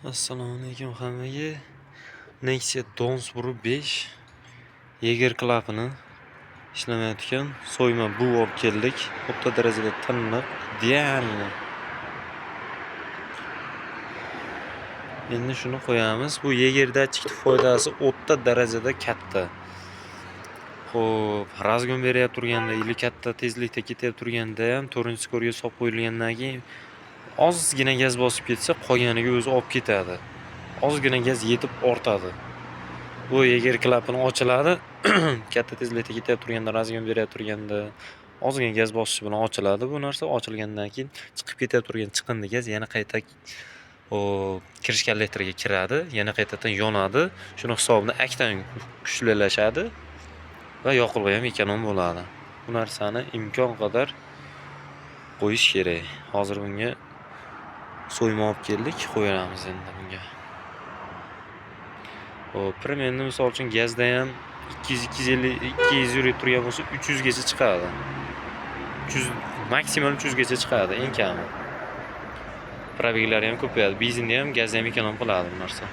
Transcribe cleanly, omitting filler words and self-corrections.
Assalomu alaykum hammaga. Nexia Donsboro 5 Yeger klapini ishlamayotgan so'yma bu olib keldik. O'rta darajada tiniq, idealni. Endi shuni qo'yamiz. Bu Yeger datchikning foydasi o'rta darajada katta. Xo'p, razgon berib turganda, ili katta tezlikda ketib turganda ham 4-skorga solib qo'yilgandan keyin ozgina gaz bosib ketsa, qolganiga o'zi olib ketadi. Ozgina gaz yetib ortadi. Bu Yeger klapini ochiladi. Katta tezlikda ketib turganda, razgon berib turganda ozgina gaz bosish bilan ochiladi. Bu narsa ochilgandan keyin chiqib ketib turgan chiqindi gaz yana qayta kirish kollektoriga kiradi, yana qaytadan yonadi. Shuni hisobini aktan kuchlilashadi va yoqilg'i ham ekonom bo'ladi. Bu narsani imkon qadar qo'yish kerak. Hozir bunga so'yma olib keldik, qo'yamiz endi bunga. Prim endi misol uchun gazda ham 200 yurib turgan bo'lsa 300 gacha chiqadi. 300 maksimal 300 gacha chiqadi eng kami. Probeglari ham ko'payadi. Benzinda ham, gazda ham ekonom qiladi bu narsa.